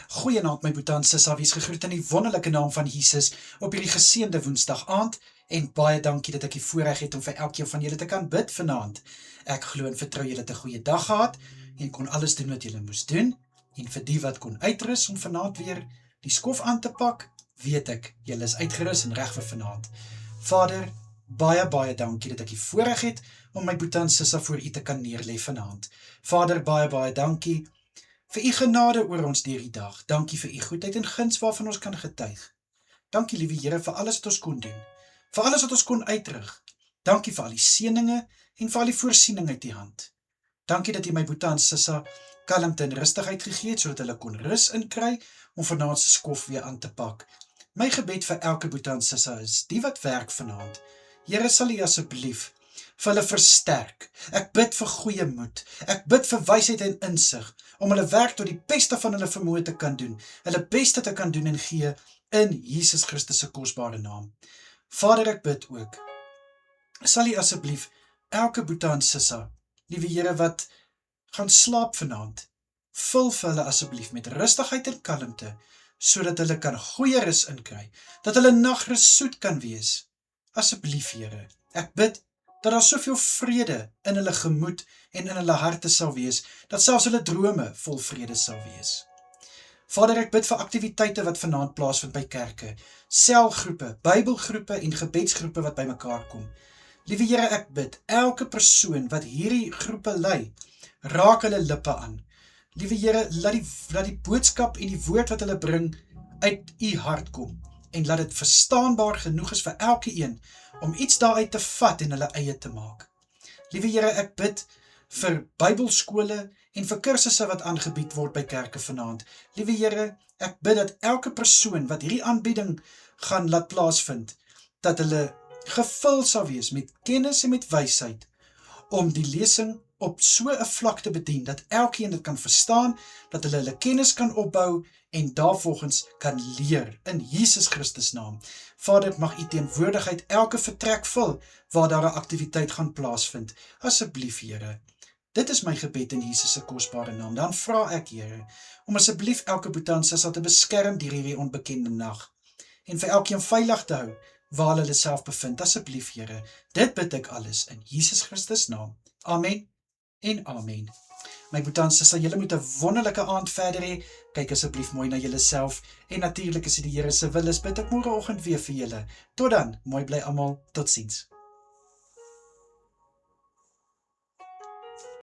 Goeienaand my boetie en sissa, wie is gegroet in die wonderlike naam van Jesus op hierdie geseënde Woensdag aand en baie dankie dat ek die voorreg het om vir elkeen van julle te kan bid vanaand. Ek glo en vertrou julle het 'n goeie dag gehad en kon alles doen wat julle moes doen en vir die wat kon uitrus om vanaand weer die skof aan te pak, weet ek, julle is uitgerus en reg vir vanaand. Vader, baie dankie dat ek die voorreg het om my boetie en sissa voor u te kan neerlê vanaand. Vader, baie dankie vir u genade oor ons deur die dag. Dankie vir u goedheid en guns waarvan ons kan getuig. Dankie liewe Here vir alles wat ons kon doen, vir alles wat ons kon uitrig. Dankie vir al die seëninge en vir al die voorsiening uit die hand. Dankie dat u my boetie en sissa kalmte en rustigheid gegee het, sodat hulle kon rus inkry om vanaand se skof weer aan te pak. My gebed vir elke boetie en sissa is, die wat werk vanaand, Here sal u asseblief vir hulle versterk. Ek bid vir goeie moed. Ek bid vir wysheid en insig, om hulle werk tot die beste van hulle vermoë te kan doen, hulle beste te kan doen en gee in Jesus Christus se kosbare naam. Vader, ek bid ook, sal u asseblief elke boetie en sissa, liewe Here wat gaan slaap vanaand, vul vir hulle asseblief met rustigheid en kalmte, sodat hulle kan goeie rus inkry, dat hulle nagrus soet kan wees. Asseblief Here, ek bid dat daar soveel vrede in hulle gemoed en in hulle harte sal wees, dat selfs hulle drome vol vrede sal wees. Vader, ek bid vir aktiwiteite wat vanaand plaasvind by kerke, selgroepe, bybelgroepe en gebedsgroepe wat by mekaar kom. Liewe Here, ek bid, elke persoon wat hierdie groepe lei, raak hulle lippe aan. Liewe Here, laat die boodskap en die woord wat hulle bring uit u hart kom, en laat dit verstaanbaar genoeg is vir elke een, om iets daaruit te vat en hulle eie te maak. Liewe Here, ek bid vir bybelskole en vir kursusse wat aangebied word by kerke vanaand. Liewe Here, ek bid dat elke persoon wat hierdie aanbieding gaan laat plaasvind, dat hulle gevul sal wees met kennis en met wysheid, om die lesing op so 'n vlak te bedien, dat elkeen dit kan verstaan, dat hulle kennis kan opbou, en daarvolgens kan leer, in Jesus Christus naam. Vader, mag u teenwoordigheid elke vertrek vul, waar daar 'n aktiwiteit gaan plaasvind. Asseblief Here, dit is my gebed in Jesus se kosbare naam. Dan vra ek Here, om asseblief elke boetie en sissa te beskerm deur hierdie onbekende nag, en vir elkeen veilig te hou, waar hulle self bevind. Asseblief Here, dit bid ek alles in Jesus Christus naam. Amen en amen. My boetie en sissa, julle moet 'n wonderlike aand verder hê. Kyk asseblief mooi na julle self, en natuurlik as dit die Here se wil is, bid ek môreoggend weer vir julle. Tot dan, mooi bly almal, totsiens.